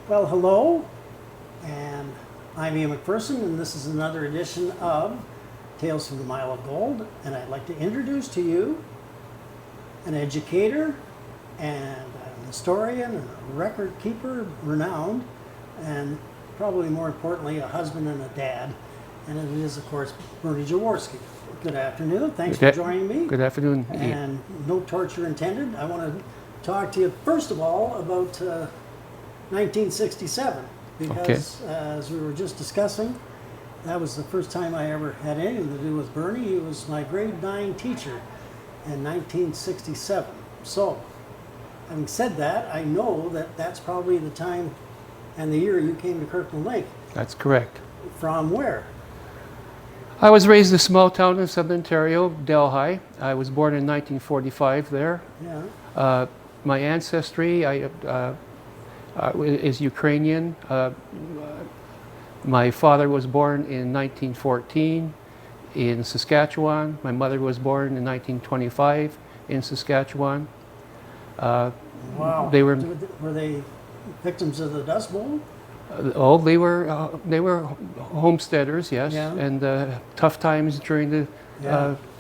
Well, hello, and I'm Ian McPherson, and this is another edition of Tales from the Mile of Gold. And I'd like to introduce to you an educator and an historian and a record keeper, renowned, and probably more importantly, a husband and a dad. And it is, of course, Bernie Jaworsky. Good afternoon. Thanks for joining me. Good afternoon. And no torture intended. I want to talk to you, first of all, about 1967, because as we were just discussing, that was the first time I ever had anything to do with Bernie. He was my grade 9 teacher in 1967. So, having said that, I know that that's probably the time and the year you came to Kirkland Lake. That's correct. From where? I was raised in a small town in southern Ontario, Delhi. I was born in 1945 there. Yeah. My ancestry is Ukrainian. My father was born in 1914 in Saskatchewan. My mother was born in 1925 in Saskatchewan. Wow. They were they victims of the Dust Bowl? they were homesteaders, yes, Yeah. and tough times during the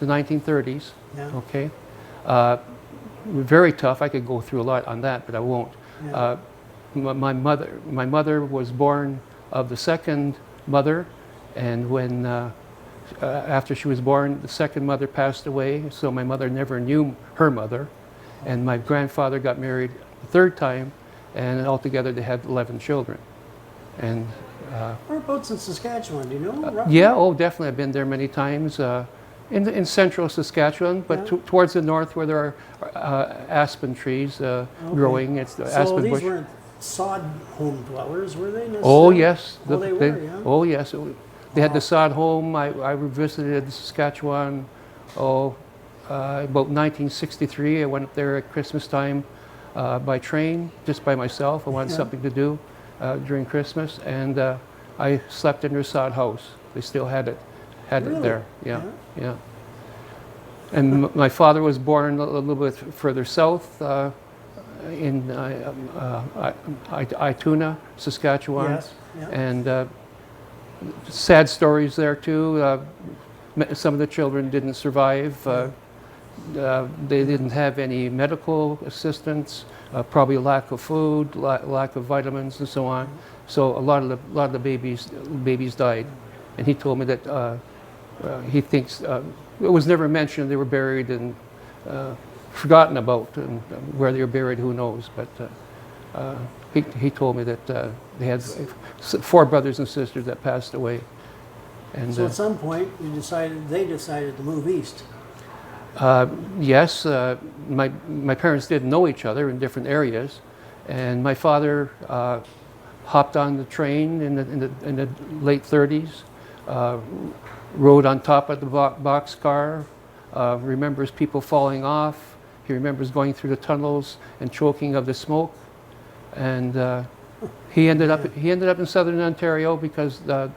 1930s. Yeah. Okay, very tough. I could go through a lot on that, but I won't. Yeah. My mother was born of the second mother, and when after she was born, the second mother passed away, so my mother never knew her mother, and my grandfather got married the third time, and altogether they had 11 children. And whereabouts in Saskatchewan, do you know? Roughly? yeah, oh, definitely. I've been there many times. In central Saskatchewan, but towards the north where there are aspen trees growing. It's the aspen these bush. weren't sod home dwellers, were they? Oh yes. They were, yeah. Oh yes. They had the sod home. I visited Saskatchewan, about 1963. I went up there at Christmas time by train, just by myself. I wanted something to do during Christmas, and I slept in their sod house. They still had it Really? there. Yeah. And my father was born a little bit further south in Ituna, Saskatchewan. Yes. Yeah. And sad stories there too. Some of the children didn't survive. They didn't have any medical assistance, probably lack of food, lack of vitamins, and so on. So a lot of the babies died. And he told me that he thinks it was never mentioned they were buried and forgotten about, and where they were buried, who knows. But he told me that they had 4 brothers and sisters that passed away. And So at some point, they decided to move east. yes, my parents didn't know each other in different areas, and my father hopped on the train in the late 30s, rode on top of the boxcar, remembers people falling off. He remembers going through the tunnels and choking of the smoke, and he ended up in southern Ontario because the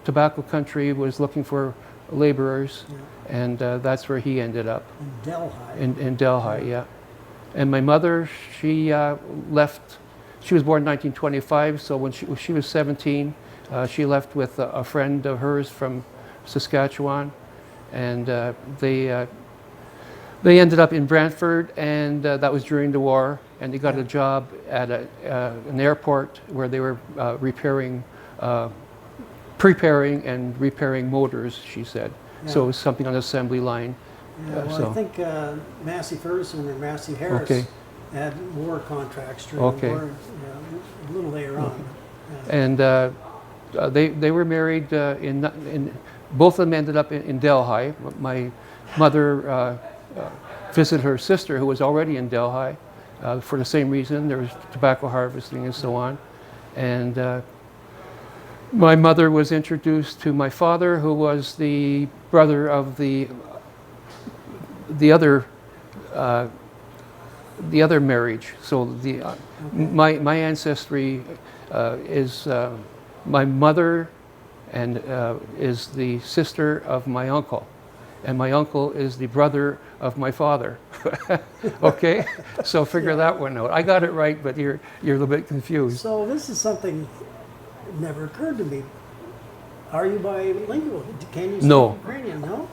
tobacco country was looking for laborers, and that's where he ended up. In Delhi. In Delhi, yeah. And my mother, she left. She was born in 1925, so when she was 17, she left with a friend of hers from Saskatchewan, and they ended up in Brantford, and that was during the war. And they got a job at an airport where they were preparing and repairing motors, she said. Yeah. So it was something on the assembly line. Yeah, well, I think Massey Ferguson and Massey Harris had war contracts during the war, a little later on. Yeah. And they were married in both of them ended up in Delhi. My mother visited her sister who was already in Delhi for the same reason. There was tobacco harvesting and so on. And my mother was introduced to my father, who was the brother of the other marriage. So my ancestry is my mother and is the sister of my uncle, and my uncle is the brother of my father. Okay, so figure that one out. I got it right, but you're a little bit confused. So this is something that never occurred to me. Are you bilingual? Can you speak No. Ukrainian? No.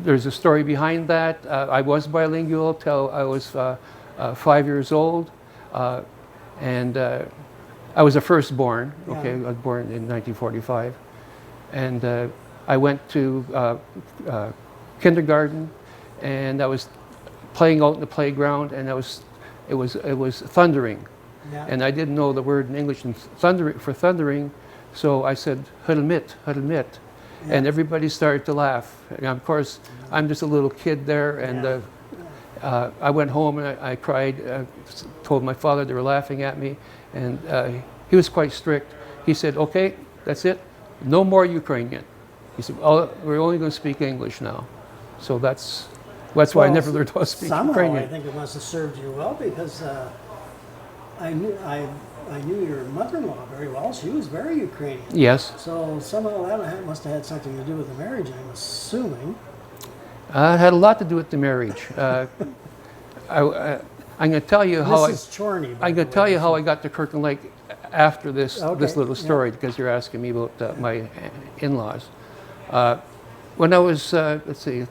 There's a story behind that. I was bilingual till I was 5 years old, and I was a firstborn. Okay, Yeah. I was born in 1945, and I went to kindergarten, and I was playing out in the playground, and it was thundering, Yeah. and I didn't know the word in English for thundering, so I said "Hudmit, Hudmit," Yeah. and everybody started to laugh. And of course, I'm just a little kid there, and Yeah. I went home and I cried. Told my father they were laughing at me, and he was quite strict. He said, "Okay, that's it. No more Ukrainian." He said, "Oh, we're only going to speak English now." So that's why I never learned how to speak somehow Ukrainian. I think it must have served you well because I knew your mother-in-law very well. She was very Ukrainian. Yes, So somehow that must have had something to do with the marriage, I'm assuming. it had a lot to do with the marriage. I'm going to tell you how Mrs. Chorney. by I'm the going to tell way. you how I got to Kirkland Lake after this Okay, little yeah. story, because you're asking me about my in-laws. When I was, let's see,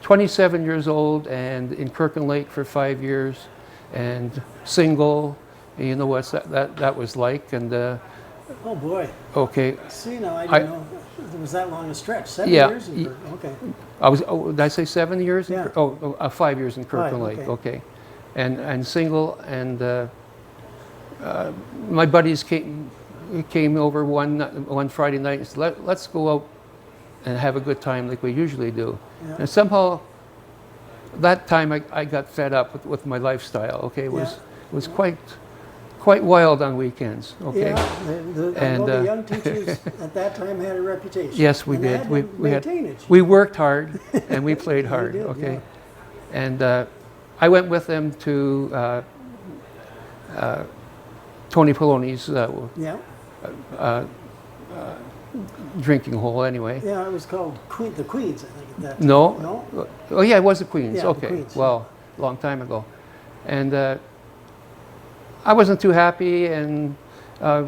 27 years old and in Kirkland Lake for 5 years and single, and you know what that was like. And Oh boy. okay, See, now I I- didn't know it was that long a stretch. 7 Yeah, years? Okay. I was. Oh, did I say 7 years? Yeah. 5 years in Kirkland Five, Lake. okay. Okay, and single, and my buddies came over one Friday night and said, let's go out and have a good time like we usually do. Yeah. And somehow that time I got fed up with my lifestyle. Okay, it was quite wild on weekends. Okay. Yeah, And, the young teachers at that time had a reputation. Yes, we and they did. had to maintain it. We worked hard and we played hard. did, Okay, and I went with them to Tony Poloni's Yeah, drinking hole. Anyway, yeah, it was called the Queens, I think. At that time. no, No? oh yeah, it was the Queens. Yeah, the Okay, Queens. well, a long time ago, and I wasn't too happy, and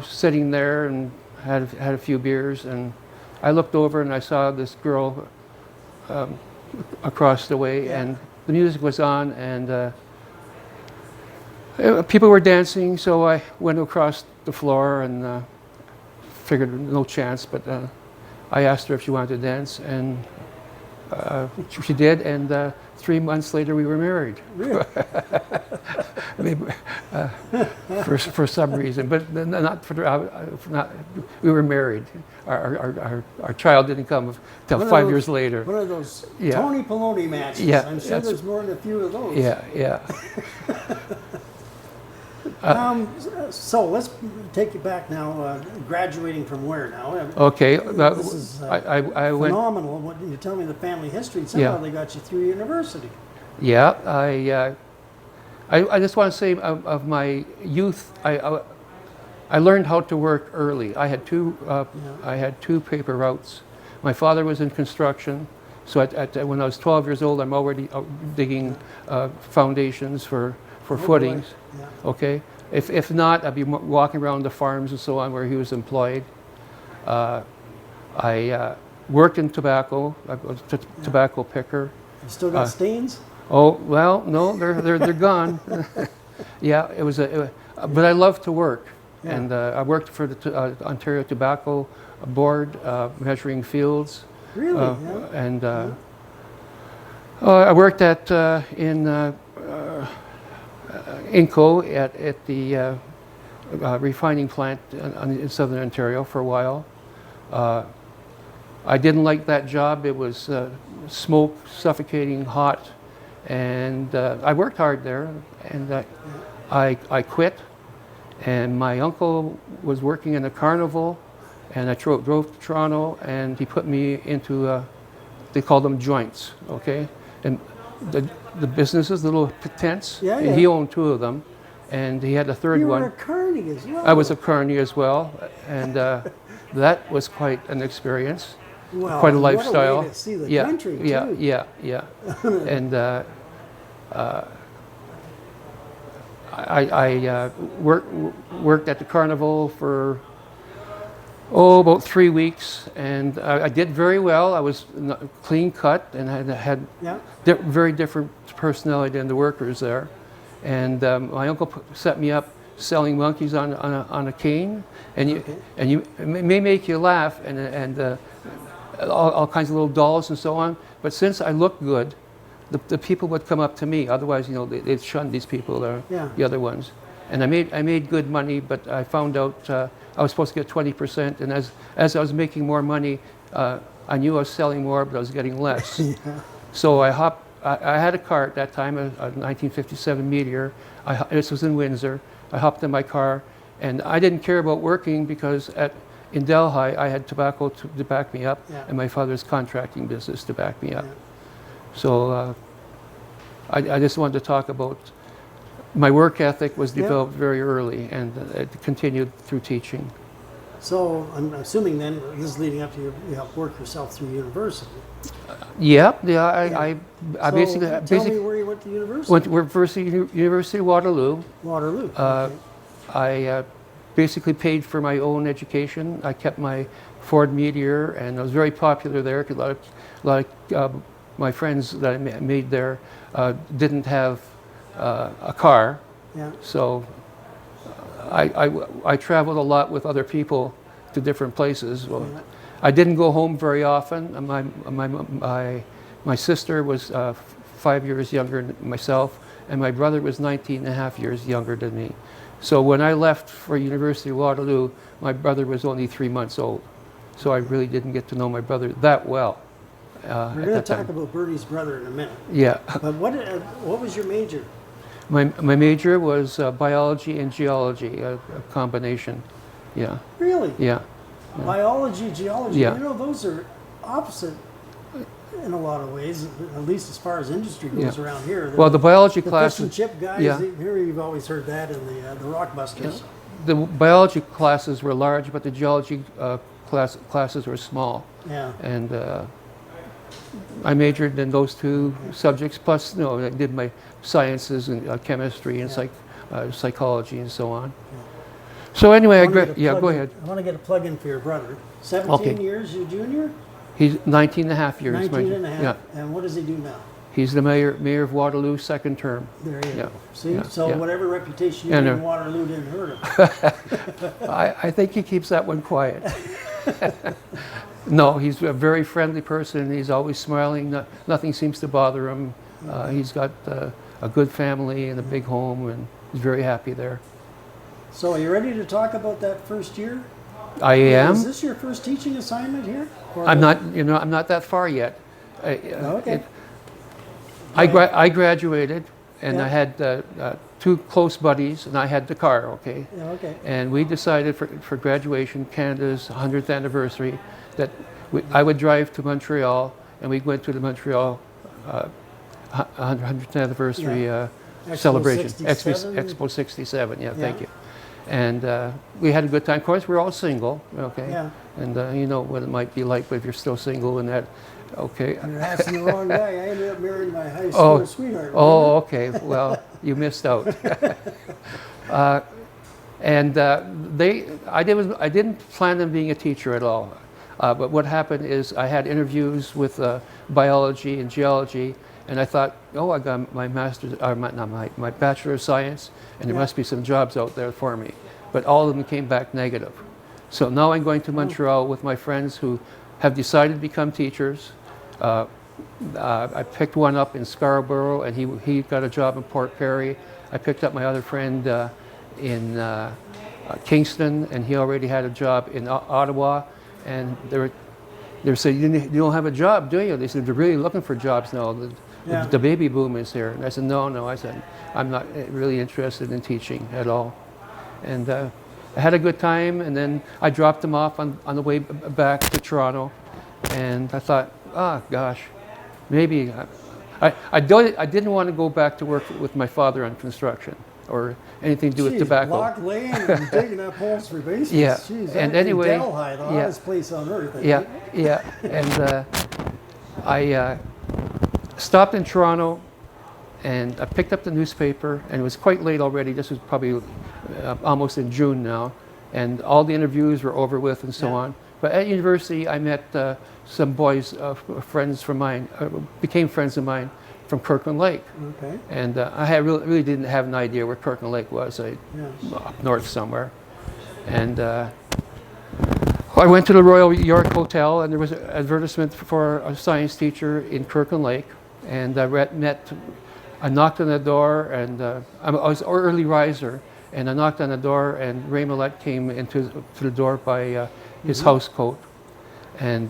sitting there and had a few beers, and I looked over and I saw this girl across the way, Yeah. and the music was on, and people were dancing, so I went across the floor and figured no chance, but I asked her if she wanted to dance, and she did, and 3 months later we were married. Really? Maybe, for some reason, but not not. We were married. Our child didn't come till One of 5 those- years later. One of those Yeah. Tony Poloni matches. Yeah, I'm sure that's- there's more than a few of those. Yeah. So let's take you back now. Graduating from where now? Okay. This is I went. phenomenal. What you tell me the family history? Somehow Yeah. they got you through university. Yeah. I just want to say of my youth, I learned how to work early. I had two paper routes. My father was in construction, so when I was 12 years old, I'm already digging foundations for Oh, footings. boy. Yeah. Okay. If not, I'd be walking around the farms and so on where he was employed. I worked in tobacco. I was a tobacco picker. You still got stains? Oh well, no, they're gone. Yeah, but I love to work, Yeah. and I worked for the Ontario Tobacco Board, measuring fields, Really? Yeah. and I worked in Inco at the refining plant in southern Ontario for a while. I didn't like that job. It was smoke, suffocating, hot, and I worked hard there. And I quit. And my uncle was working in a carnival, and I drove to Toronto, and he put me into they call them joints, okay? And the businesses, little tents. Yeah, and yeah. he owned two of them, and he had a third You one. were a carny as well. I was a carny as well, and that was quite an experience, Well, quite a what lifestyle. way to see the yeah, country, yeah, too. yeah, yeah, and I worked at the carnival for about 3 weeks, and I did very well. I was clean cut and had Yeah. very different personality than the workers there. And my uncle set me up selling monkeys on a cane, and it may make you laugh and all kinds of little dolls and so on. But since I looked good, the people would come up to me. Otherwise, they'd shun these people, the other ones. And I made good money, but I found out I was supposed to get 20%. And as I was making more money, I knew I was selling more, but I was getting less. Yeah. So I had a car at that time, a 1957 Meteor. This was in Windsor. I hopped in my car, and I didn't care about working because in Delhi I had tobacco to back me up, Yeah. and my father's contracting business to back me up. Yeah. So I just wanted to talk about my work ethic was developed very early, and it continued through teaching. So I'm assuming then this is leading up to you help work yourself through university. Yeah. I So basically tell me where you went to university. went to University of Waterloo. Waterloo. Okay. I basically paid for my own education. I kept my Ford Meteor, and I was very popular there because a lot of my friends that I made there didn't have a car. Yeah. So I traveled a lot with other people to different places. Well, Yeah. I didn't go home very often. My sister was 5 years younger than myself, and my brother was 19 and a half years younger than me. So when I left for University of Waterloo, my brother was only 3 months old. So I really didn't get to know my brother that well. We're going to talk about Bernie's brother in a minute. Yeah. But what was your major? My major was biology and geology, a combination. Yeah. Really? Yeah. Biology, geology. Yeah. Those are opposite in a lot of ways, at least as far as industry goes around here. Well, the biology the class. fish and chip guys, Yeah. here you've always heard that in the Rockbusters. The biology classes were large, but the geology classes were small. Yeah. And I majored in those two subjects. Plus, I did my sciences and chemistry and psychology and so on. Yeah. So anyway, Go ahead. I want to get a plug in for your brother. 17 Okay. years, you junior? He's 19 and a half years. 19 and a half. Yeah. And what does he do now? He's the mayor of Waterloo, second term. There you Yeah. go. See, Yeah. so Yeah. whatever reputation you Yeah, had no. in Waterloo didn't hurt him. I think he keeps that one quiet. No, he's a very friendly person. He's always smiling. Nothing seems to bother him. He's got a good family and a big home, and he's very happy there. So are you ready to talk about that first year? I am. Is this your first teaching assignment here? Or I'm not. I'm not that far yet. Okay. I graduated, and Yeah. I had two close buddies, and I had the car. Okay. Yeah, okay. And we decided for graduation, Canada's 100th anniversary, that I would drive to Montreal, and we went to the Montreal 100th anniversary Expo celebration. 67? Expo 67, yeah, thank Yeah. you. And we had a good time. Of course, we're all single, okay? Yeah. And you know what it might be like, but if you're still single and that, okay. You're asking the wrong guy. I ended up marrying my high school sweetheart. Oh, okay. Well, you missed out. And I didn't plan on being a teacher at all. But what happened is I had interviews with biology and geology, and I thought, oh, I got my master's, or my Bachelor of Science, and there must be some jobs out there for me. But all of them came back negative. So now I'm going to Montreal with my friends who have decided to become teachers. I picked one up in Scarborough, and he got a job in Port Perry. I picked up my other friend in Kingston, and he already had a job in Ottawa. And they were saying, you don't have a job, do you? They said, they're really looking for jobs now. The baby boom is here. And I said, no. I said, I'm not really interested in teaching at all. And I had a good time, and then I dropped them off on the way back to Toronto. And I thought, gosh, maybe I didn't want to go back to work with my father on construction or anything to do with tobacco. Block land and digging up holes for basements. Yeah. Jeez, And anyway, in Delhi, the hottest place on earth. Yeah. And I stopped in Toronto, and I picked up the newspaper, and it was quite late already. This was probably almost in June now, and all the interviews were over with and so on. But at university, I met some boys, friends from mine, became friends of mine from Kirkland Lake. Okay. And I really didn't have an idea where Kirkland Lake was, up north somewhere. And I went to the Royal York Hotel, and there was an advertisement for a science teacher in Kirkland Lake. And I knocked on the door, and I was an early riser, and I knocked on the door, and Ray Millette came into the door by his house coat. And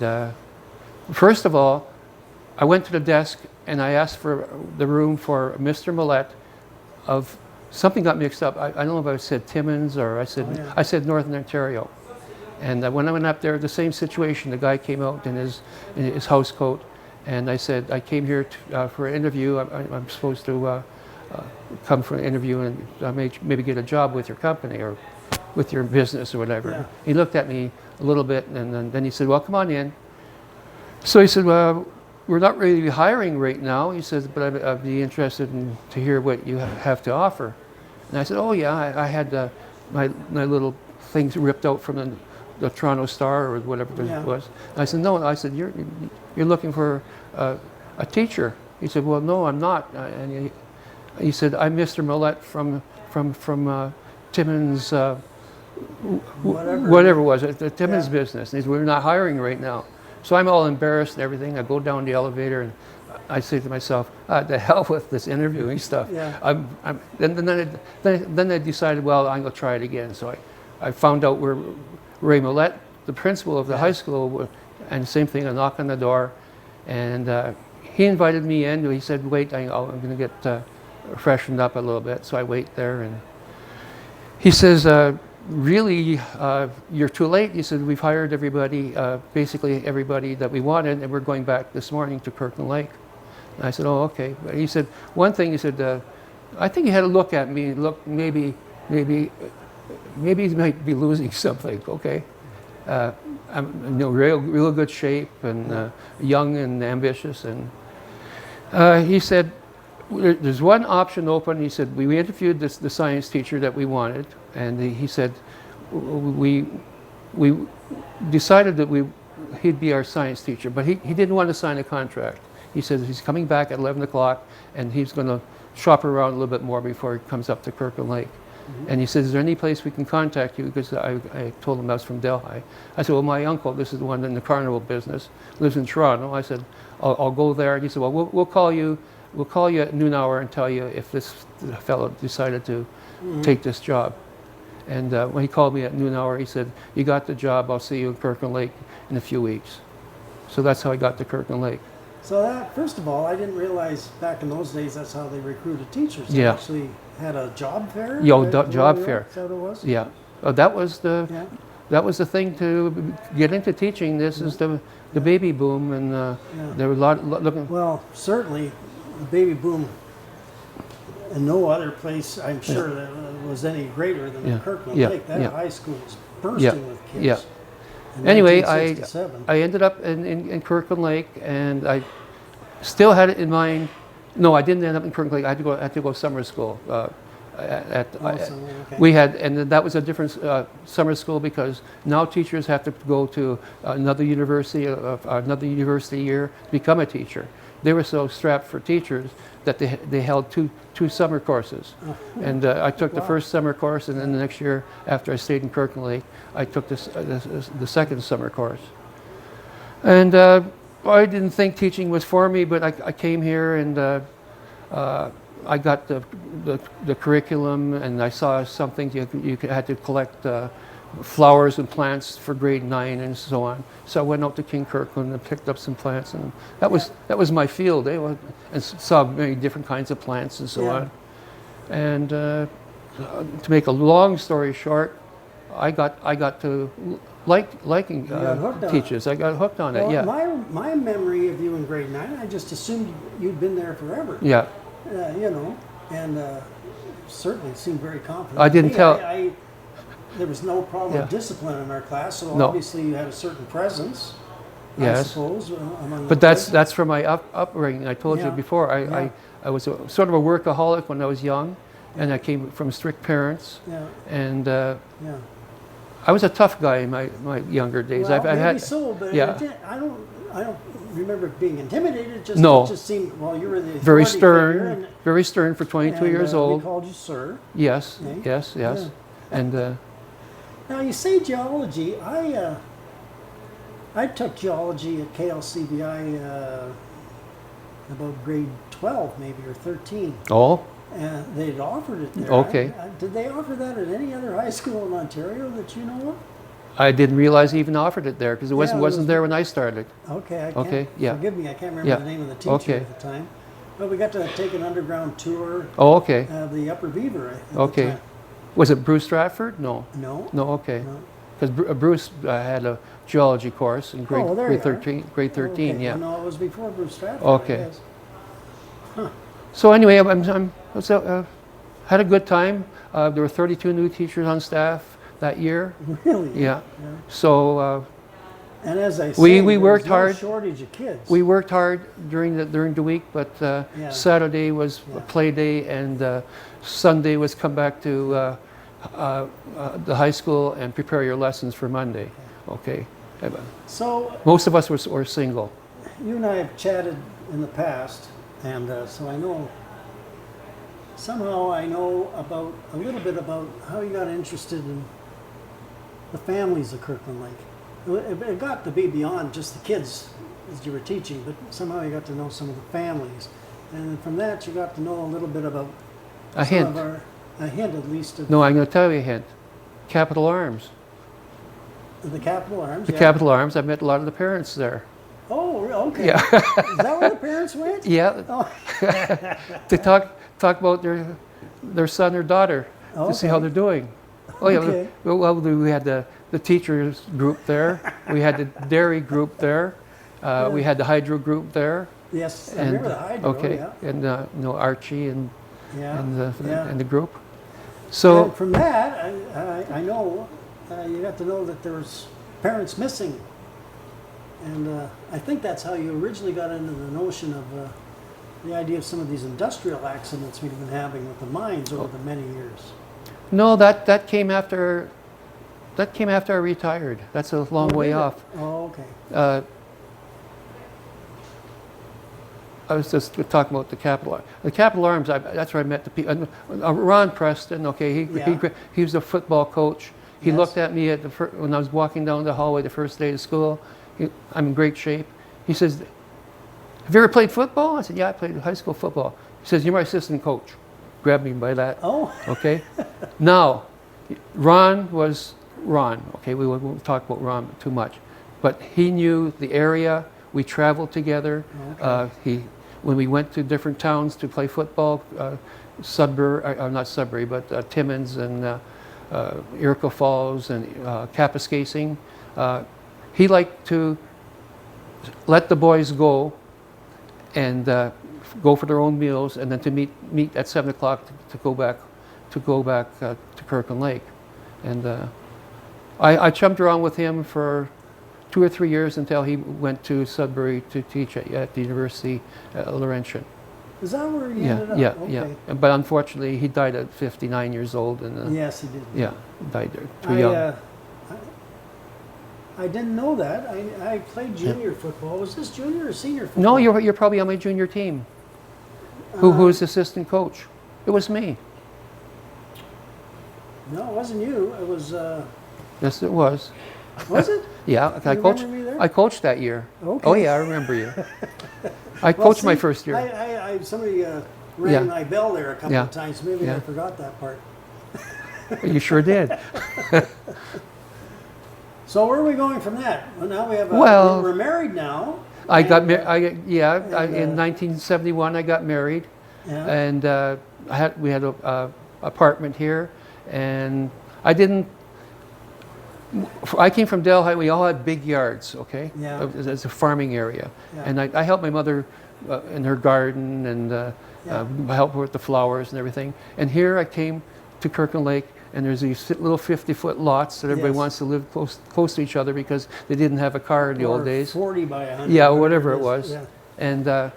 first of all, I went to the desk, and I asked for the room for Mr. Millette of something got mixed up. I don't know if I said Timmins or I said Northern Ontario. And when I went up there, the same situation. The guy came out in his house coat, and I said, I came here for an interview. I'm supposed to come for an interview and maybe get a job with your company or with your business or whatever. Yeah. He looked at me a little bit, and then he said, well, come on in. So he said, well, we're not really hiring right now. He says, but I'd be interested to hear what you have to offer. And I said, oh yeah, I had my little things ripped out from the Toronto Star or whatever it was. And I said, no. I said, you're looking for a teacher. He said, well, no, I'm not. And he said, I'm Mr. Millette from Timmins, whatever it was, the Timmins business. And he said, we're not hiring right now. So I'm all embarrassed and everything. I go down the elevator and I say to myself, the hell with this interviewing stuff. Yeah. Then I decided, well, I'm going to try it again. So I found out where Ray Millette, the principal of the high school, and the same thing, I knocked on the door, and he invited me in. He said, wait, I'm going to get freshened up a little bit. So I wait there, and he says, really, you're too late. He said, we've hired everybody, basically everybody that we wanted, and we're going back this morning to Kirkland Lake. And I said, oh, okay. But he said, one thing, he said, I think he had a look at me, maybe he might be losing something, okay? I'm in real good shape and young and ambitious. And he said, there's one option open. He said, we interviewed the science teacher that we wanted, and he said, we decided that he'd be our science teacher, but he didn't want to sign a contract. He said he's coming back at 11 o'clock, and he's going to shop around a little bit more before he comes up to Kirkland Lake. Mm-hmm. And he says, is there any place we can contact you? Because I told him I was from Delhi. I said, well, my uncle, this is the one in the carnival business, lives in Toronto. I said, I'll go there. And he said, well, we'll call you at noon hour and tell you if this fellow decided to take this job. And when he called me at noon hour, he said, you got the job. I'll see you in Kirkland Lake in a few weeks. So that's how I got to Kirkland Lake. So that, first of all, I didn't realize back in those days that's how they recruited teachers. They actually had a job fair? Job fair. Is that what it was? Yeah. That was the thing to get into teaching. This is the baby boom, and there were a lot looking. Well, certainly, the baby boom. And no other place, I'm sure, that was any greater than Kirkland Lake. That high school was bursting with kids. Yeah. Anyway, I ended up in Kirkland Lake, and I still had it in mind. No, I didn't end up in Kirkland Lake. I had to go summer school. We had, and that was a different summer school because now teachers have to go to another university year to become a teacher. They were so strapped for teachers that they held two summer courses. And I took the first summer course, and then the next year, after I stayed in Kirkland Lake, I took the second summer course. And I didn't think teaching was for me, but I came here and I got the curriculum, and I saw something you had to collect flowers and plants for grade 9 and so on. So I went out to King Kirkland and picked up some plants, and that was my field. And saw many different kinds of plants and so on. And to make a long story short, I got to liking teachers. I got hooked on it. Yeah. My memory of you in grade 9, I just assumed you'd been there forever. Yeah. And certainly seemed very confident. I didn't tell. There was no problem with discipline in our class, so No. obviously you had a certain presence. I Yes. suppose, among But the that's kids. that's from my upbringing. I told you Yeah. before. Yeah. I was sort of a workaholic when I was young, and I came from strict parents, Yeah, and yeah. I was a tough guy in my younger days. Well, I've maybe had so, but yeah. I don't remember being intimidated. No. It just seemed, well, you were the Very authority figure, stern, very stern for 22 years we old. called you sir. Yes, Eh? yes, yes. Yeah. And Now you say geology. I took geology at KLCBI about grade 12 maybe or 13. oh, And they'd offered it there. Okay. Did they offer that at any other high school in Ontario that you know of? I didn't realize he even offered it there because it Yeah, wasn't it was- wasn't there when I started. Okay, I can't, Okay, yeah. forgive me, I can't remember Yeah. the name of the teacher Okay. at the time. But we got to take an underground tour Oh, okay, of the Upper Beaver at the okay. time. Was it Bruce Stratford? No, No? no. Okay, No. because Bruce had a geology course in grade Oh, there grade you are. 13. Grade 13, Okay. yeah. Well, no, it was before Bruce Stratford, Okay. I guess. So anyway, had a good time. There were 32 new teachers on staff that year. Really? Yeah. So And as I said, We there worked was no hard. shortage of kids. we worked hard during the week, but Yeah. Saturday was Yeah. a play day, and Sunday was come back to the high school and prepare your lessons for Monday. Okay. So Most of us were single. you and I have chatted in the past, and so I know, somehow I know about, a little bit about how you got interested in the families of Kirkland Lake. It got to be beyond just the kids as you were teaching, but somehow you got to know some of the families. And from that you got to know a little bit about A some hint. of our, a hint at least of No, I'm going to tell you a hint. Capital Arms. the Capital Arms. The Yeah. Capital Arms. I met a lot of the parents there. Oh, okay. Yeah. Is that where the parents went? Yeah. Oh, To talk about their son or daughter to see how Okay. they're doing. Oh yeah. Okay. Well, we had the teachers group there. We had the dairy group there. We had the hydro group there. yes, I And remember the hydro. okay, Yeah. and Archie and Yeah. and yeah. the group. So And from that, I know you got to know that there was parents missing, and I think that's how you originally got into the notion of the idea of some of these industrial accidents we've been having with the mines over the many years. no, that came after. That came after I retired. That's a long Oh, way did it? off. Oh, okay. I was just talking about the Capital Arms. The Capital Arms, that's where I met the people. Ron Preston, okay, Yeah. he was a football coach. He Yes. looked at me when I was walking down the hallway the first day of school. I'm in great shape. He says, "Have you ever played football?" I said, "Yeah, I played high school football." He says, "You're my assistant coach." Grabbed me by that. Oh, Okay. Now, Ron was Ron. Okay, we won't talk about Ron too much, but he knew the area. We traveled together. Okay. When we went to different towns to play football, Sudbury, not Sudbury, but Timmins and Iroquois Falls and Kapuskasing. He liked to let the boys go and go for their own meals, and then to meet at 7 o'clock to go back to Kirkland Lake. And I jumped around with him for 2 or 3 years until he went to Sudbury to teach at the University Laurentian. is that where you Yeah, ended up? yeah, Okay. yeah. But unfortunately, he died at 59 years old, and Yes, he did. yeah, died there too young. I didn't know that. I played junior football. Was this junior or senior football? No, you're probably on my junior team. Who was assistant coach? It was me. No, it wasn't you. It was. Yes, it was. Was it? Yeah, I coached. remember me there? I coached that year. Okay. Oh yeah, I remember you. I Well, coached my see, first year. Somebody rang Yeah. my bell there a couple Yeah. of times. Maybe I Yeah. forgot that part. You sure did. So where are we going from that? Well, now we have. Well- we're married now. I got And, married. and, In 1971, I got married, Yeah. and we had a apartment here, and I didn't. I came from Delhi. We all had big yards. Okay. Yeah. It's a farming area, Yeah. and I helped my mother in her garden and Yeah. help her with the flowers and everything. And here I came to Kirkland Lake, and there's these little 50-foot lots that everybody Yes. wants to live close to each other because they didn't have a car in the Or old days. 40 by 100. Yeah, whatever it is. was. Yeah, And yeah.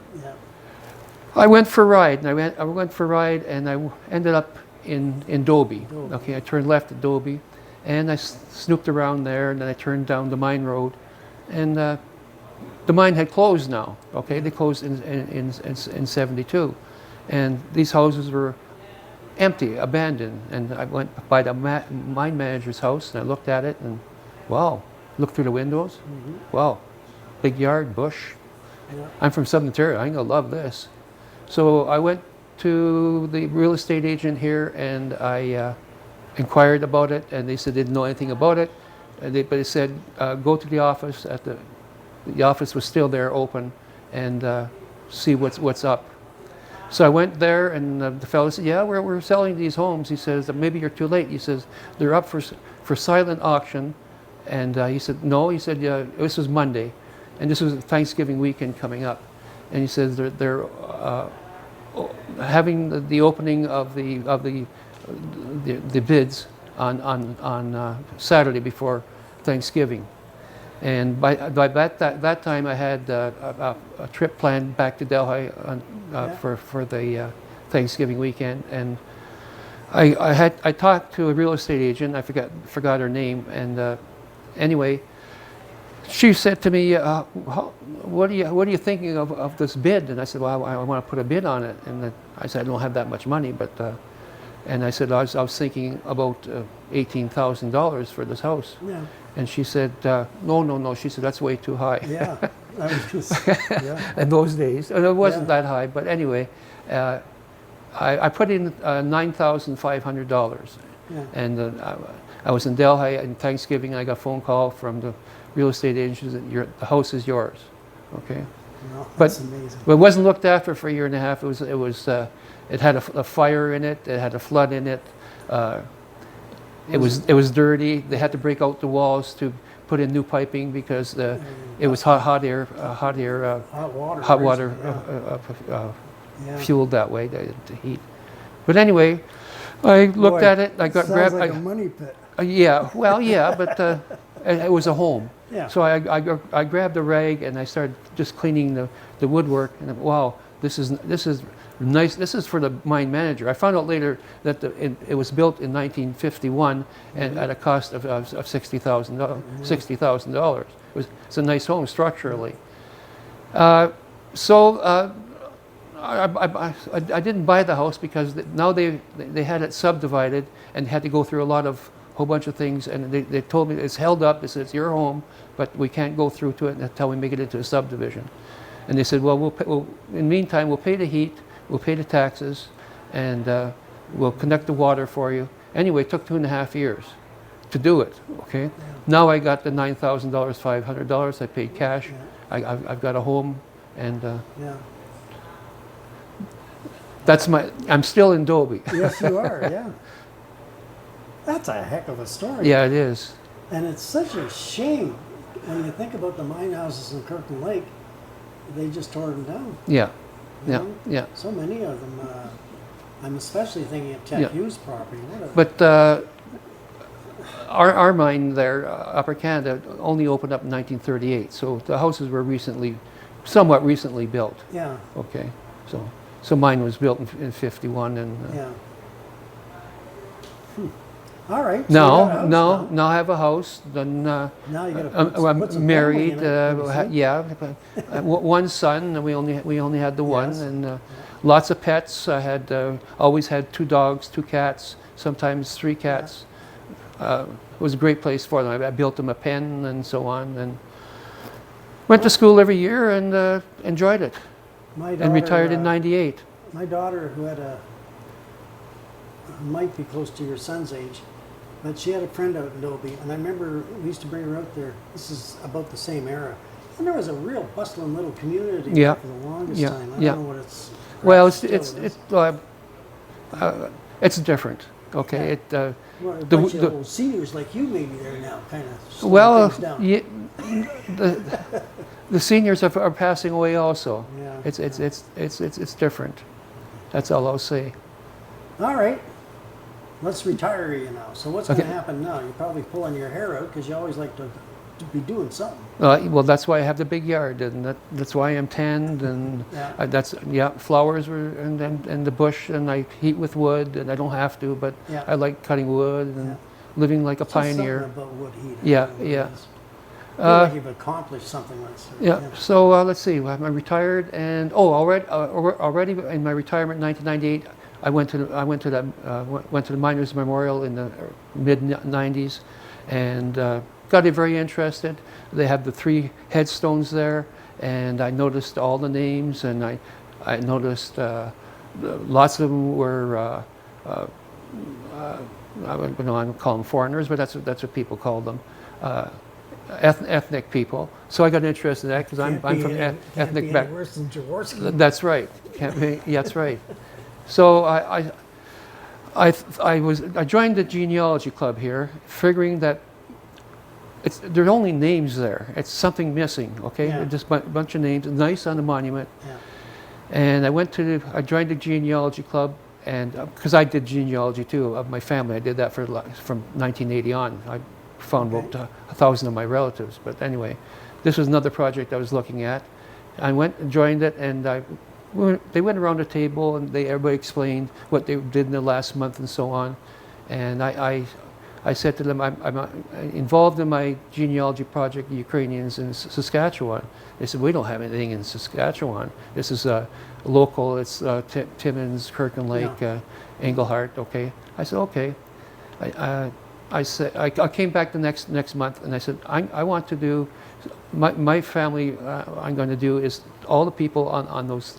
I went for a ride, and I went for a ride, and I ended up in Dobie. Dobie. Okay, I turned left at Dobie, and I snooped around there, and then I turned down the mine road, and the mine had closed now. Okay, they closed in 72, and these houses were empty, abandoned. And I went by the mine manager's house, and I looked at it, and wow, looked through the windows. Wow, big yard, bush. Yeah. I'm from Southern Ontario. I'm gonna love this. So I went to the real estate agent here, and I inquired about it, and they said they didn't know anything about it. But they said go to the office. The office was still there, open, and see what's up. So I went there, and the fellow said, "Yeah, we're selling these homes." He says, "Maybe you're too late." He says, "They're up for silent auction," and he said, "No." He said, "Yeah, this was Monday, and this was Thanksgiving weekend coming up," and he says they're having the opening of the bids on Saturday before Thanksgiving. And by that time, I had a trip planned back to Delhi for the Thanksgiving weekend, and I talked to a real estate agent. I forgot her name, and anyway, she said to me, "What are you thinking of this bid?" And I said, "Well, I want to put a bid on it." And I said, "I don't have that much money, but." And I said, I was thinking about $18,000 for this house. Yeah. And she said, no. She said, that's way too high. Yeah. I was gonna say, yeah. In those days. And it wasn't Yeah. that high, but anyway, I put in $9,500. Yeah. And I was in Delhi on Thanksgiving, and I got a phone call from the real estate agent that the house is yours. Okay. No, But- that's amazing. But it wasn't looked after for a year and a half. It had a fire in it. It had a flood in it. It was dirty. They had to break out the walls to put in new piping because it was hot air Hot water. hot water Yeah. Yeah. fueled that way to heat. But anyway, I looked Boy, at it. I got sounds grabbed. like a money pit. Yeah, well, yeah, but it was a home. Yeah. So I grabbed a rag and I started just cleaning the woodwork. And wow, this is nice. This is for the mine manager. I found out later that it was built in 1951 and at a cost of $60,000. $60,000. It's a nice home structurally. So I didn't buy the house because now they had it subdivided and had to go through a whole bunch of things, and they told me it's held up. They said it's your home, but we can't go through to it until we make it into a subdivision. And they said, well, in the meantime, we'll pay the heat, we'll pay the taxes, and we'll connect the water for you. Anyway, it took 2.5 years to do it. Okay. Yeah. Now I got the $9,000, $500. I paid cash. Yeah. I've got a home, and Yeah. I'm still in Dobie. Yes, you are. Yeah. That's a heck of a story. Yeah, it is. And it's such a shame when you think about the mine houses in Kirkland Lake. They just tore them down. Yeah, you yeah, know? yeah. So many of them. I'm especially thinking of Ted Yeah. Hughes' property. What a, But our mine there, Upper Canada, only opened up in 1938. So the houses were somewhat recently built. yeah, Okay, so mine was built in 51, and yeah. All right. so you got a house now I have a house. Then Now you got to put I'm some married. family in it, pretty soon. Yeah, one son. And we only had the one, Yes. and lots of pets. I had always had 2 dogs, 2 cats, sometimes 3 cats. It was a great place for them. I built them a pen and so on, and went to school every year and enjoyed it. My daughter, And retired in '98. My daughter, who had might be close to your son's age, but she had a friend out in Dobie, and I remember we used to bring her out there. This is about the same era. And there was a real bustling little community Yeah. there for the longest Yeah. time. I Yeah. don't know what it's... Well, perhaps it's different. Okay, Well, a the- bunch the- of old seniors like you maybe there now, kind of well, things down. the seniors are passing away also. Yeah. It's different. That's all I'll say. All right. let's retire you now. So what's Okay. going to happen now? You're probably pulling your hair out because you always like to be doing something. Well, that's why I have the big yard, and that's why I'm tanned, and Yeah. flowers were, and the bush, and I heat with wood, and I don't have to, but Yeah. I like cutting wood and Yeah. living like a Just something pioneer. about wood heat. Yeah, I yeah. feel like you've accomplished something like that. Yeah. So let's see. I'm retired, and already in my retirement in 1998, I went to the Miners Memorial in the mid 90s, and got very interested. They have the 3 headstones there, and I noticed all the names, and I noticed lots of them were. I don't call them foreigners, but that's what people call them. Ethnic people. So I got interested in that because I'm from ethnic background. Worse than Jaworski. That's right. Can't be, yeah, that's right. So I joined the genealogy club here, figuring that there's only names there. It's something missing. Okay, Yeah. just a bunch of names, nice on the monument. Yeah. And I joined the genealogy club, and because I did genealogy too of my family, I did that from 1980 on. I found Okay. about 1,000 of my relatives. But anyway, this was another project I was looking at. I went and joined it, and they went around the table, and everybody explained what they did in the last month and so on. And I said to them, I'm involved in my genealogy project, the Ukrainians in Saskatchewan. They said, we don't have anything in Saskatchewan. This is local. It's Timmins, Kirkland Lake, Englehart. Okay. I said, okay. I came back the next month, and I said, I want to do my family. I'm going to do is all the people on those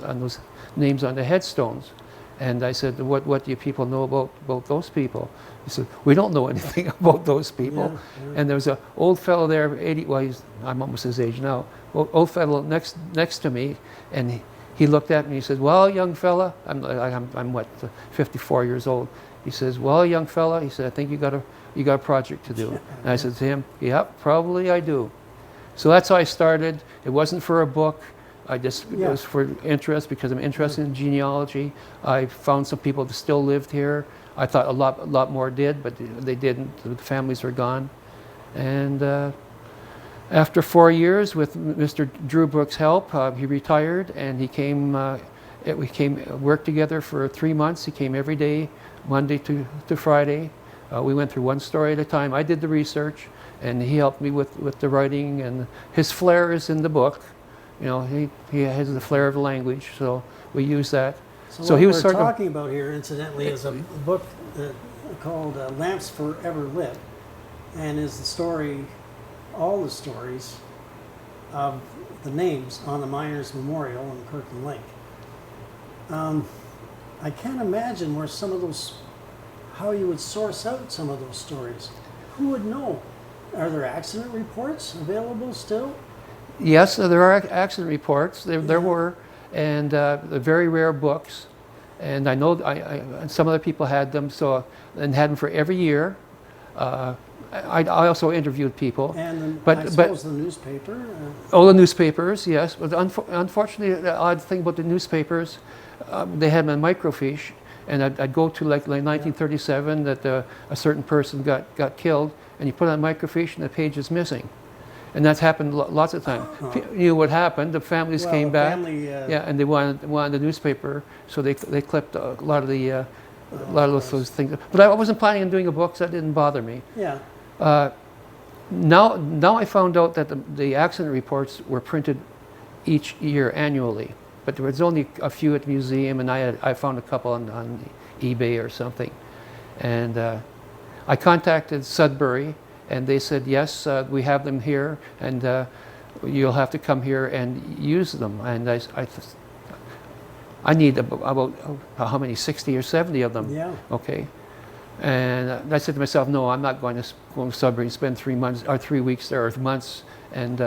names on the headstones. And I said, what do you people know about those people? He said, we don't know anything about those people. Yeah, yeah. And there was an old fellow there, 80. Well, I'm almost his age now. Old fellow next to me, and he looked at me. He said, well, young fella, I'm what, 54 years old. He says, well, young fella, he said, I think you got a project to do. And I said to him, yeah, probably I do. So that's how I started. It wasn't for a book. It was for interest, because I'm interested in genealogy. I found some people that still lived here. I thought a lot more did, but they didn't. The families are gone. And after 4 years, with Mr. Drew Brooks' help, he retired, and he came. We worked together for 3 months. He came every day, Monday to Friday. We went through one story at a time. I did the research, and he helped me with the writing. And his flair is in the book. You know, he has the flair of the language, so we use that. So he what was we're sort of talking about here, incidentally, is a book called Lamps Forever Lit, and is the story, all the stories of the names on the Miners Memorial in Kirkland Lake. I can't imagine where some of those, how you would source out some of those stories. Who would know? Are there accident reports available still? Yes, there are accident reports. There were, and the very rare books. And I know some other people had them, and had them for every year. I also interviewed people. And I suppose the newspaper. The newspapers, yes. But unfortunately, the odd thing about the newspapers, they had them in microfiche, and I'd go to like 1937 that a certain person got killed, and you put on microfiche, and the page is missing. And that's happened lots of times. You knew what happened. The families came back, and they wanted the newspaper, so they clipped a lot of those things. But I wasn't planning on doing a book, so that didn't bother me. Yeah. Now I found out that the accident reports were printed each year annually, but there was only a few at the museum, and I found a couple on eBay or something. And I contacted Sudbury. And they said, yes, we have them here, and you'll have to come here and use them. And I need about how many, 60 or 70 of them. Yeah. Okay. And I said to myself, no, I'm not going to go to Sudbury and spend 3 months or 3 weeks there, or months, and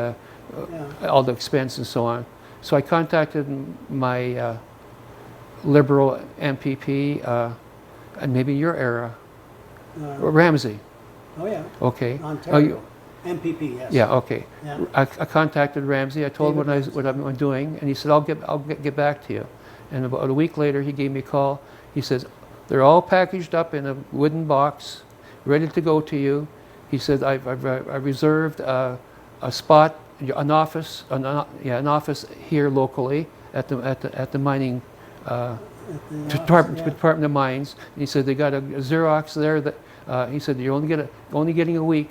all the expense and so on. So I contacted my Liberal MPP, and maybe your era, Ramsey. Oh yeah. Okay. Ontario. MPP, yes. Yeah. Okay. Yeah. I contacted Ramsey. I told him what I'm doing, and he said, I'll get back to you. And about a week later, he gave me a call. He says, They're all packaged up in a wooden box, ready to go to you. He said, I reserved a spot, an office, an office here locally at the mining Department of Mines. And he said they got a Xerox there that he said you're only getting a week,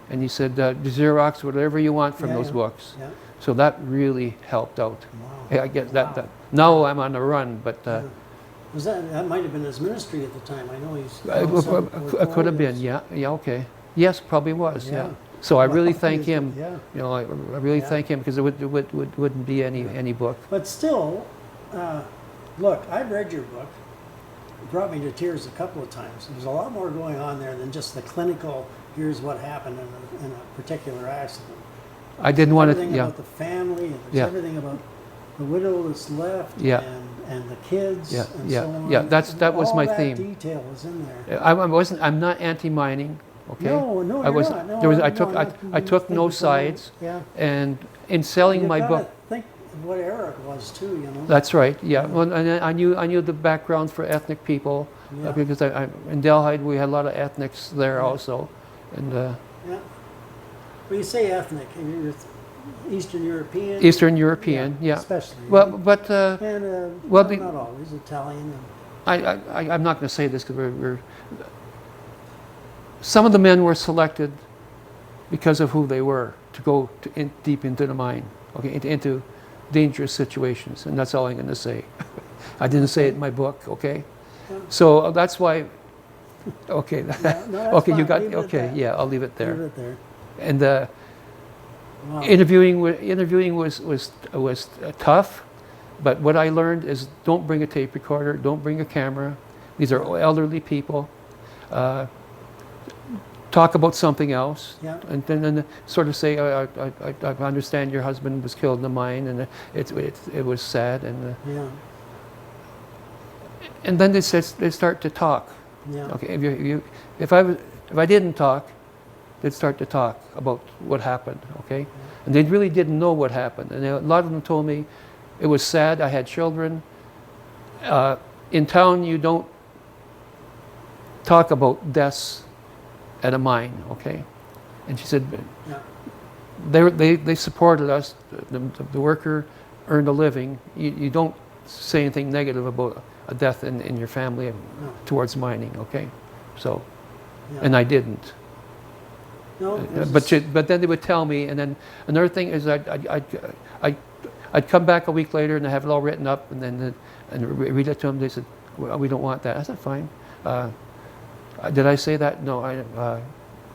and he said Xerox whatever you want from those books. Yeah. So that really helped out. Wow. Yeah, I guess Wow. that. Now I'm on the run, but Was that might have been his ministry at the time? I know he's. it could have been. Yeah, okay. Yes, probably was. Yeah. So I really thank him. Yeah. You know, I really thank him because it wouldn't be any book. But still, look, I've read your book. It brought me to tears a couple of times. There's a lot more going on there than just the clinical, here's what happened in a particular accident. I didn't want to, Everything about the family, and there's everything about the widow that's left, and the kids, and so on. Yeah, that was my theme. All that detail is in there. I'm not anti-mining, okay? No, you're not. No, There was, no, I took no sides, and in selling my book. Think of what Eric was too, you know. That's right. Yeah. Well, and I knew the background for ethnic people because in Delhi we had a lot of ethnics there also, and. Yeah. When you say ethnic, you're Eastern European. Eastern European, yeah. Especially. Well, but and well, not always Italian. I'm not going to say this because we're. Some of the men were selected because of who they were to go deep into the mine, okay, into dangerous situations, and that's all I'm going to say. I didn't say it in my book, okay. Yeah. So that's why. Okay. No, okay, you fine. got. Okay, yeah, I'll leave it there. Leave it there. And Wow. interviewing was tough, but what I learned is don't bring a tape recorder, don't bring a camera. These are elderly people. Talk about something else, and then sort of say, I understand your husband was killed in the mine, and it was sad, and and then they start to talk. Yeah. Okay, if I didn't talk, they'd start to talk about what happened, okay? And they really didn't know what happened. And a lot of them told me it was sad, I had children. In town, you don't talk about deaths at a mine, okay? And she said, they supported us, the worker earned a living. You don't say anything negative about a death in your family towards mining, okay? So, and I didn't. No, but then they would tell me, and then another thing is I'd come back a week later and I have it all written up, and then read it to them. They said, well, we don't want that. I said, fine. Did I say that? No,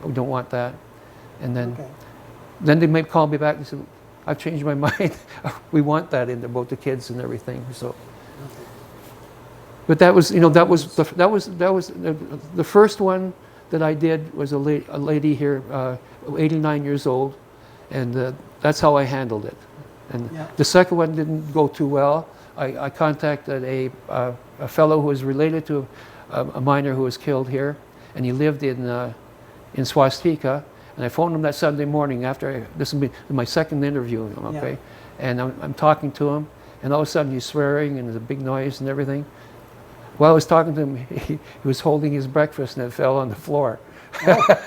we don't want that. And then they may call me back and say, I've changed my mind. We want that in about the kids and everything. So, but that was the first one that I did was a lady here, 89 years old, and that's how I handled it. And the second one didn't go too well. I contacted a fellow who was related to a miner who was killed here, and he lived in Swastika. And I phoned him that Sunday morning after this will be my second interview, okay? And I'm talking to him, and all of a sudden he's swearing and there's a big noise and everything. While I was talking to him, he was holding his breakfast and it fell on the floor. I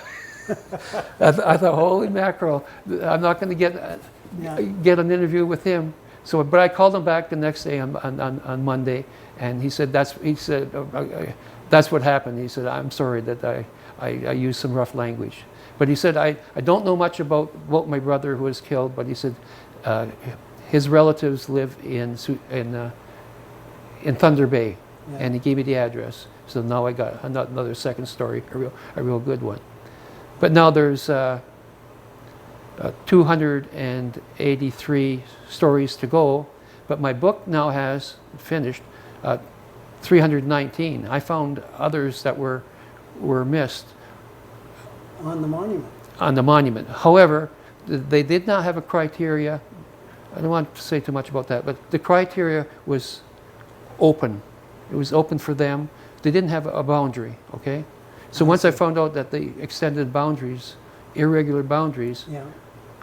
thought, holy mackerel, I'm not going to get an interview with him. So, but I called him back the next day on Monday, and he said that's what happened. He said, I'm sorry that I used some rough language. But he said, I don't know much about my brother who was killed, but he said his relatives live in Thunder Bay. And he gave me the address. So now I got another second story, a real good one. But now there's 283 stories to go. But my book now has finished 319. I found others that were missed. On the monument. On the monument. However, they did not have a criteria. I don't want to say too much about that, but the criteria was open. It was open for them. They didn't have a boundary, okay? So once I found out that they extended boundaries, irregular boundaries,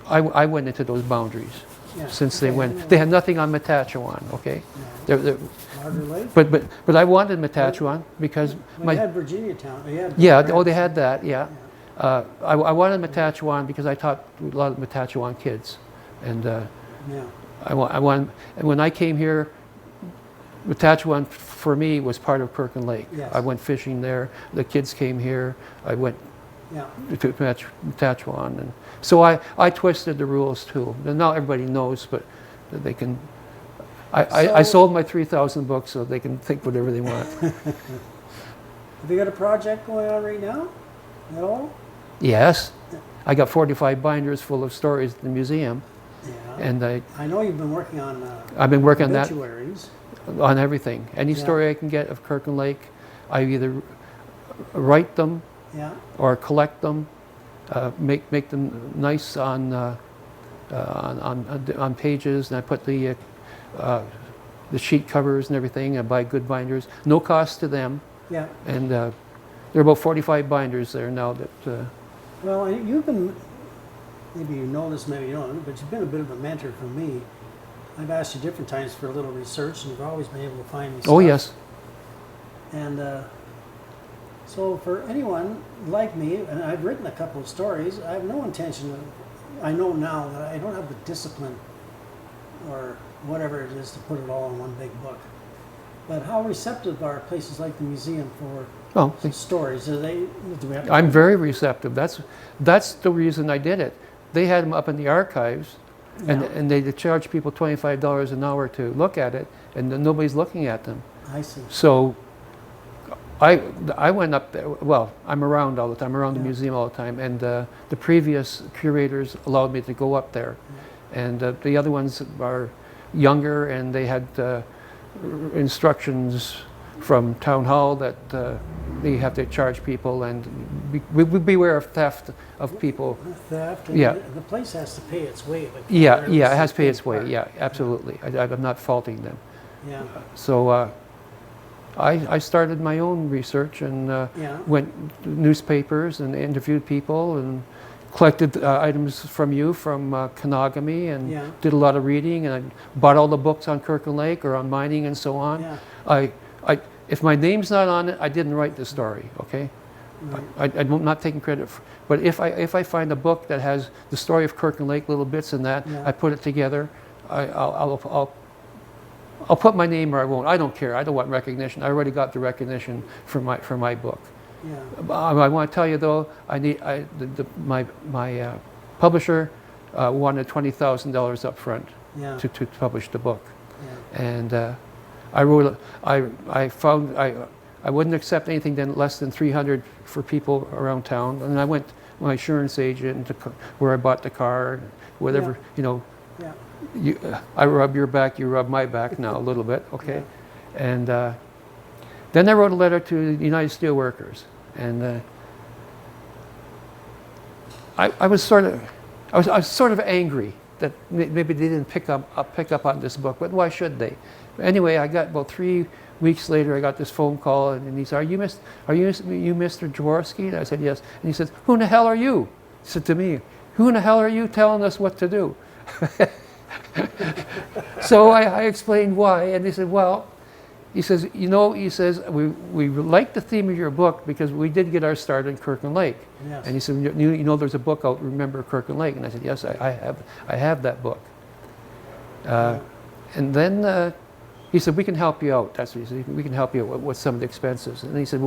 I went into those boundaries. Yeah, since okay, they I went. know. They had nothing on Metachewan, okay? No. They're, Martyr Lake? but I wanted Metachewan because Well, you had Virginia Town. You had yeah, oh, they Branson. had that, yeah. I wanted Metachewan because I taught a lot of Metachewan kids. And Yeah. I wanted, and when I came here, Metachewan for me was part of Kirkland Lake. Yes. I went fishing there. The kids came here. I went Yeah. to Metachewan. And so I twisted the rules too. And now everybody knows, but they can. I So- sold my 3,000 books so they can think whatever they want. Have you got a project going on right now? At all? Yes. I got 45 binders full of stories at the museum. Yeah. And I know you've been working on I've been working on that, obituaries. on everything. Any Yeah. story I can get of Kirkland Lake, I either write them Yeah. or collect them, make them nice on pages, and I put the sheet covers and everything. I buy good binders, no cost to them, Yeah. and there are about 45 binders there now that. Well, you've been, maybe you know this, maybe you don't, but you've been a bit of a mentor for me. I've asked you different times for a little research, and you've always been able to find me stuff. Oh yes. And so for anyone like me, and I've written a couple of stories, I have no intention of, I know now that I don't have the discipline or whatever it is to put it all in one big book. But how receptive are places like the museum for Oh, stories? Do we have to, I'm very receptive. That's the reason I did it. They had them up in the archives, Yeah. and they charge people $25 an hour to look at it, and then nobody's looking at them. I see. So I went up there. Well, I'm around all the time, around the Yeah. museum all the time, and the previous curators allowed me to go up there, and the other ones are younger, and they had instructions from town hall that they have to charge people, and beware of theft of people. Theft. And Yeah. The place has to pay its way. Like Yeah, whatever yeah, it is has to pay in its way. part. Yeah, absolutely. I'm not faulting them. Yeah. So I started my own research and Yeah. went to newspapers and interviewed people and collected items from you from Kanagami and Yeah. did a lot of reading, and I bought all the books on Kirkland Lake or on mining and so on. Yeah. If my name's not on it, I didn't write the story, okay? Right. I'm not taking credit for, but if I find a book that has the story of Kirkland Lake, little bits in that, Yeah. I put it together, I'll put my name or I won't. I don't care. I don't want recognition. I already got the recognition for my book. Yeah. I want to tell you though, my publisher wanted $20,000 up front Yeah. to publish the book, Yeah. and I found I wouldn't accept anything less than 300 for people around town, and I went to my insurance agent where I bought the car, whatever, Yeah. you know. Yeah. I rub your back, you rub my back now a little bit, okay? And then I wrote a letter to the United Steelworkers, and I was sort of angry that maybe they didn't pick up on this book, but why should they? Anyway, I got about 3 weeks later, I got this phone call, and he said, "Are you Mr. Jaworsky?" And I said, "Yes." And he said, "Who in the hell are you?" He said to me, "Who in the hell are you telling us what to do?" So I explained why, and he said, "Well," he says, we like the theme of your book because we did get our start in Kirkland Lake." Yes. And he said, you know there's a book out, Remember Kirkland Lake?" And I said, "Yes, I have that book." And then he said, "We can help you out." That's what he said. "We can help you with some of the expenses." And he said,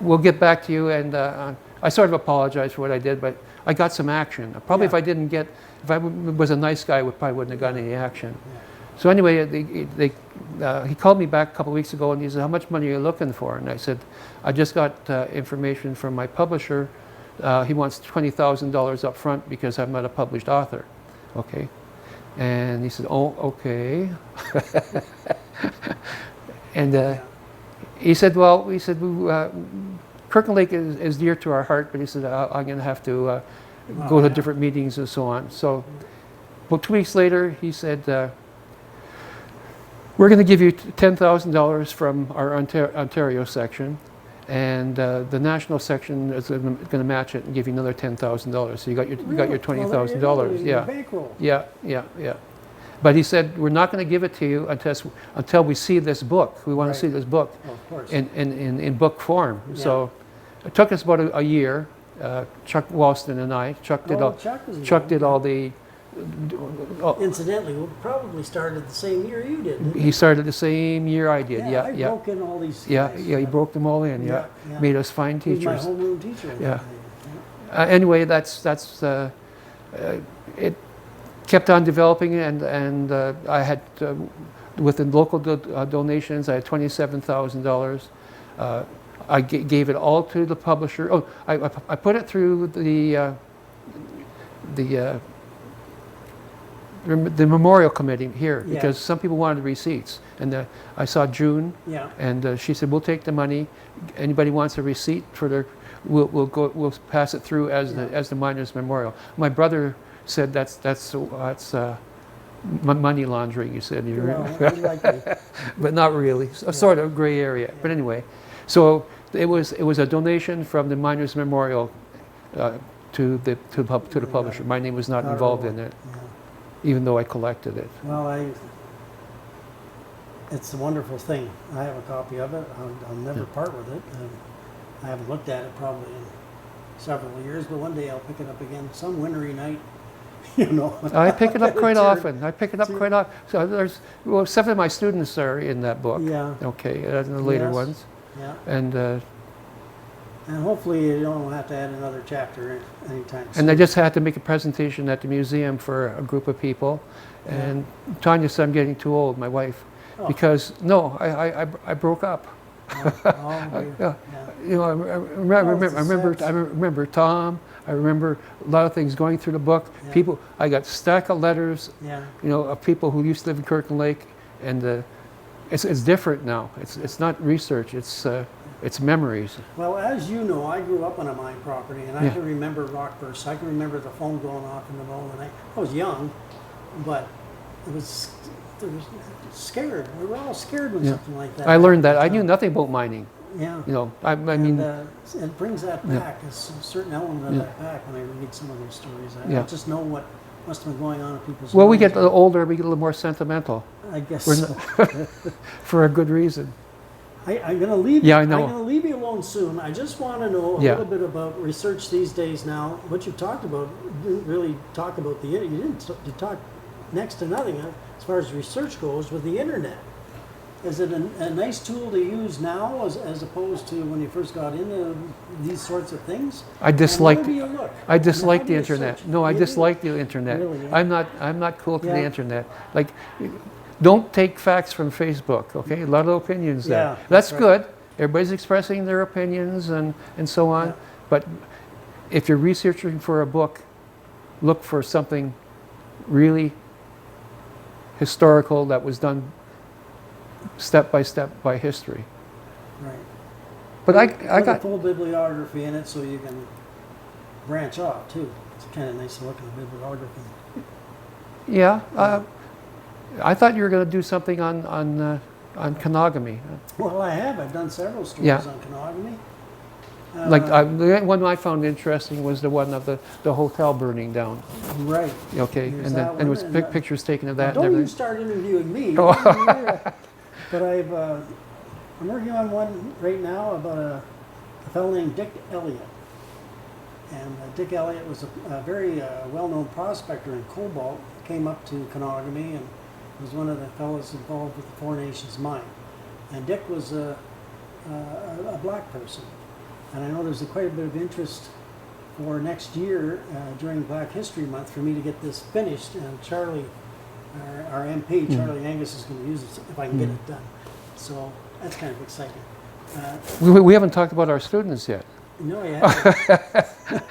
we'll get back to you." And I sort of apologized for what I did, but I got some action. Probably Yeah. if I was a nice guy, I probably wouldn't have gotten any action. Yeah. So anyway, he called me back a couple of weeks ago, and he said, "How much money are you looking for?" And I said, "I just got information from my publisher. He wants $20,000 up front because I'm not a published author." Okay. And he said, "Oh, okay." And he said, "Kirkland Lake is dear to our heart," but he said, "I'm going to have to go to different meetings and so on." So about 2 weeks later, he said, "We're going to give you $10,000 from our Ontario section, and the national section is going to match it and give you another $10,000. So you got your $20,000. Yeah. Bankroll. Yeah, yeah, yeah. But he said, we're not going to give it to you until we see this book. We want Right. to see this book Of course. in book form. Yeah. So it took us about a year. Chuck Walston and I. Chuck did all the. Incidentally, we probably started the same year you did. Didn't He started the same year I did. Yeah, I yeah. broke in all these. Yeah, guys. yeah, he broke them all in. Yeah, Yeah. made us fine He was my teachers. homeroom teacher. at that Yeah. time. Anyway, it kept on developing, and I had with the local donations, I had $27,000. I gave it all to the publisher. Oh, I put it through the memorial committee here Yeah. because some people wanted the receipts, and I saw June, Yeah. and she said, "We'll take the money. Anybody wants a receipt for their, we'll pass it through as the miners' memorial." My brother said that's money laundering. He said, Well, likely. but not really. A sort of gray area. But anyway, so it was a donation from the miners' memorial to the publisher. My name was not involved in it, Yeah. even though I collected it. Well, it's a wonderful thing. I have a copy of it. I'll never part with it. I haven't looked at it probably in several years, but one day I'll pick it up again, some wintry night. You know. I pick it up quite Sure. often. I pick it up quite often. So 7 of my students are in that book. Yeah. Okay, and the later Yes. ones. Yeah. And hopefully you don't have to add another chapter anytime soon. and I just had to make a presentation at the museum for a group of people. And Tanya said I'm getting too old, my wife, Oh. because no, I broke up. Oh, Yeah. yeah. You know, I remember Tom. I remember a lot of things going through the book. Yeah. People, I got a stack of letters, Yeah. you know, of people who used to live in Kirkland Lake, and it's different now. It's not research. It's memories. Well, as you know, I grew up on a mine property, and I Yeah. can remember rock bursts. I can remember the phone going off in the middle of the night. I was young, but it was scared. We were all scared when Yeah. something like that. I learned that. I happened. knew nothing about mining. Yeah. You know, I And, mean, it brings that Yeah. back. It's a certain element of Yeah. that back when I read some of those stories. I Yeah. just know what must have been going on in people's well, we get minds. a little older, we get a little more sentimental I guess we're so. for a good reason. I'm going to leave. Yeah, I know. I'm going to leave you alone soon. I just want to know a Yeah. little bit about research these days. Now, what you talked about, you didn't really talk about you talk next to nothing as far as research goes with the internet. Is it a nice tool to use now as opposed to when you first got into these sorts of things? I disliked. And where do you look? I And dislike how the do you internet. search? No, I You do? dislike the internet. Really, yeah. I'm not cool to the Yeah. internet. Like, don't take facts from Facebook. Okay, a lot of opinions there. Yeah, that's that's right. good. Everybody's expressing their opinions and so on. Yeah. But if you're researching for a book, look for something really historical that was done step by history. Right. But I With a got full bibliography in it, so you can branch off too. It's kind of nice to look at the bibliography. yeah. I thought you were going to do something on Konogami. Well, I have. I've done several stories Yeah. on Konogami. The one I found interesting was the one of the hotel burning down. Right. Okay, There's and that there was one, and, pictures taken of that and Don't you everything. start interviewing me. Oh. But I'm working on one right now about a fellow named Dick Elliott. And Dick Elliott was a very well-known prospector in cobalt. Came up to Konogami and was one of the fellows involved with the Four Nations mine. And Dick was a black person. And I know there's quite a bit of interest for next year during Black History Month for me to get this finished. And Charlie, our MP, Charlie Angus, is going to use it if I can get it done. So that's kind of exciting. We haven't talked about our students yet. No, yeah.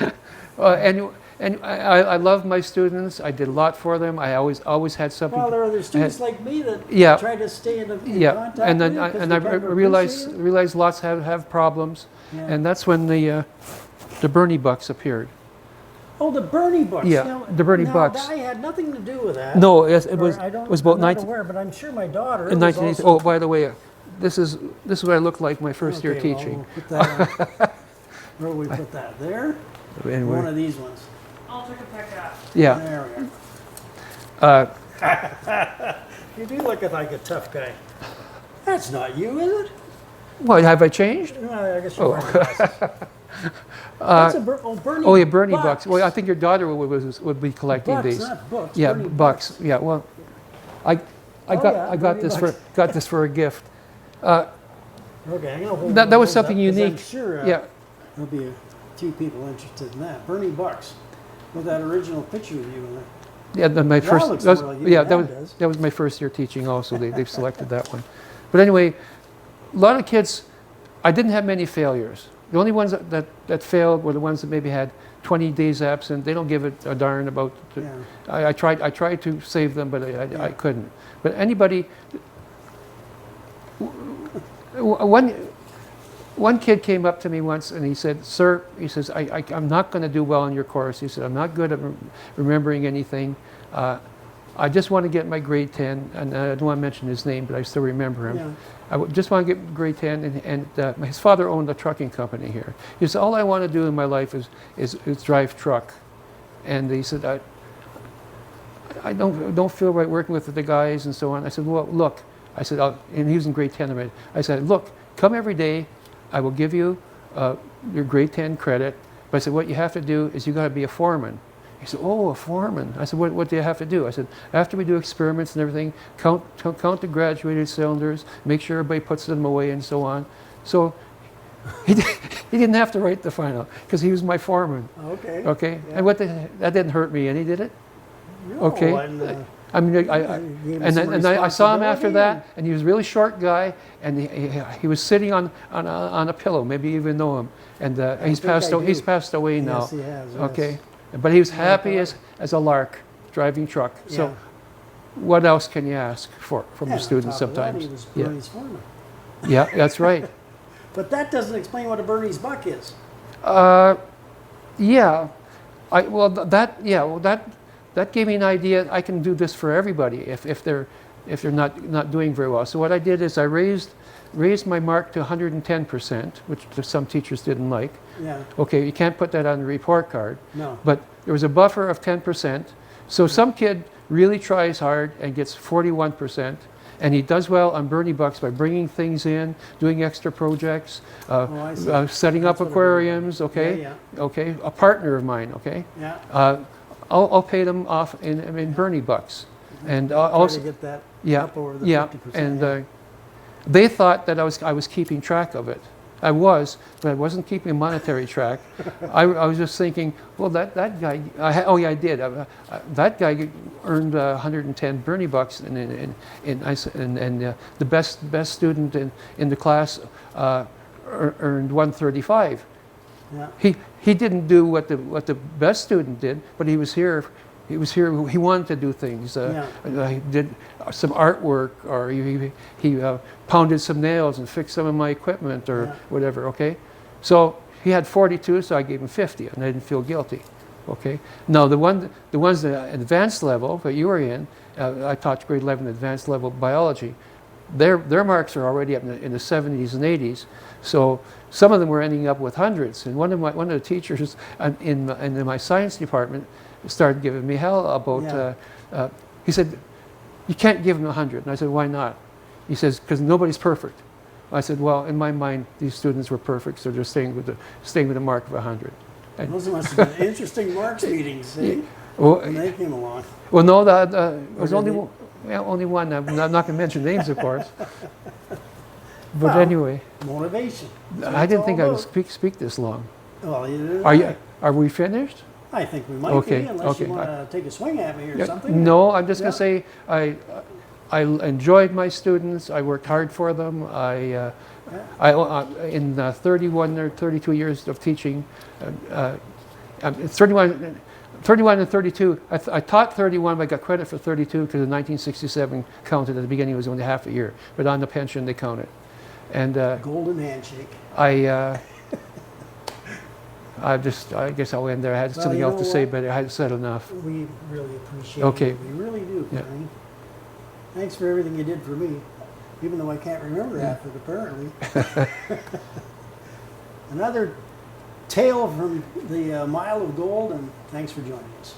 And I love my students. I did a lot for them. I always had something. Well, there are other students like me that Yeah. try to stay in Yeah, contact and then with you 'cause I we kind of realized appreciate it. lots have problems, Yeah. and that's when the Bernie bucks appeared. Oh, the Bernie bucks. Yeah, Now, the Bernie now, bucks. I had nothing to do with that. No, it Or was I don't, it was about I'm not 19. aware, but I'm sure my daughter In was 1980, also- oh, by the way, this is what I looked like my first year Okay, well, teaching. we'll put that on. Where do we put that? There? And One we're- of these ones. I'll take a pick up. yeah. There we Uh, go. You do look like a tough guy. That's not you, is it? what, have I changed? No, I guess you're wearing glasses. That's Bernie. Oh, yeah, Bernie Bucks. Well, I think your daughter would be collecting Bucks, these. not books. Yeah, Bernie bucks. Yeah, well, I Oh, got yeah, I got Bernie this Bucks. got this for a gift. Okay, I'm gonna hold That one was of those something up 'cause I'm unique. sure Yeah, there'll be a few people interested in that. Bernie Bucks, with that original picture of you in there. yeah. My That first. looks That was, more like you yeah, than that does. that was my first year teaching. Also, they've selected that one. But anyway, a lot of kids. I didn't have many failures. The only ones that failed were the ones that maybe had 20 days absent. They don't give it a darn about. Yeah. I tried to save them, but I Yeah. couldn't. But anybody. One kid came up to me once and he said, "Sir," he says, I'm not going to do well in your course." He said, "I'm not good at remembering anything. I just want to get my grade 10." And I don't want to mention his name, but I still remember him. Yeah. Just want to get grade 10. And his father owned a trucking company here. He said, "All I want to do in my life is drive truck." And he said, I don't feel right working with the guys and so on. I said, "Well, look," I said, and he was in grade 10 already. I said, "Look, come every day. I will give you your grade 10 credit. But I said, what you have to do is you got to be a foreman." He said, "Oh, a foreman." I said, what do you have to do?" I said, "After we do experiments and everything, count the graduated cylinders, make sure everybody puts them away and so on." So he didn't have to write the final because he was my foreman. Okay. Okay, Yeah. and that didn't hurt me any, did it? No, Okay. and, I mean, gave him and some I saw him after responsibility that, and he was a really short guy, and he was sitting on a pillow. Maybe you even know him, and he's think I do. passed away now. Yes, he has. Yes. Okay, but he was happy Yeah. as a lark driving truck. So, Yeah. what else can you ask from Yeah, a student on top of that, sometimes? he was Yeah, Bernie's foreman. yeah, that's right. But that doesn't explain what a Bernie's buck is. Yeah, that gave me an idea. I can do this for everybody if they're not doing very well. So what I did is I raised my mark to 110%, which some teachers didn't like. Yeah. Okay, you can't put that on the report card, No. but there was a buffer of 10%. So some kid really tries hard and gets 41%, and he does well on Bernie Bucks by bringing things in, doing extra projects, I see. setting up That's what a Bernie aquariums. Buck- Okay, Yeah, okay, a partner of mine. Okay. yeah. I'll pay them off in Bernie Bucks, and Try to also get that yeah, up over the yeah, 50%. and they thought that I was keeping track of it. I was, but I wasn't keeping a monetary track. I was just thinking, well, that guy. I did. That guy earned 110 Bernie Bucks, and the best student in the class earned 135. Yeah. He didn't do what the best student did, but he was here. He wanted to do things. He did some artwork, or he pounded some nails and fixed some of my equipment, or Yeah. whatever. Okay, so he had 42, so I gave him 50, and I didn't feel guilty. Okay, now the ones at advanced level that you were in, I taught grade 11 advanced level biology. Their marks are already up in the 70s and 80s, so some of them were ending up with hundreds. And one of the teachers in my science department started giving me hell about. Yeah. He said, "You can't give them 100." And I said, "Why not?" He says, "Because nobody's perfect." I said, "Well, in my mind, these students were perfect, so they're staying with the mark of 100." And, Those must have been interesting Marks meetings, see? well, When they came along. well, no, that was did only they- only one. I'm not going to mention names, of course. But Well, anyway, Motivation. That's what I it's didn't all think I would about. speak this long. Well, you Are we finished? I think we might Okay, be, unless okay. you want to take a swing at me or Yeah, something. no, I'm just Yeah. going to say I enjoyed my students. I worked hard for them. In 31 or 32 years of teaching, 31 and 32. I taught 31, but I got credit for 32 because in 1967 counted at the beginning. It was only half a year, but on the pension they counted. And Golden handshake. I guess I'll end there. I had Well, something you else to know say, what? but I had said enough. We really appreciate Okay. it. We really do, Yeah. Bernie. Thanks for everything you did for me. even though I can't remember half of it apparently. Another tale from the Mile of Gold, and thanks for joining us.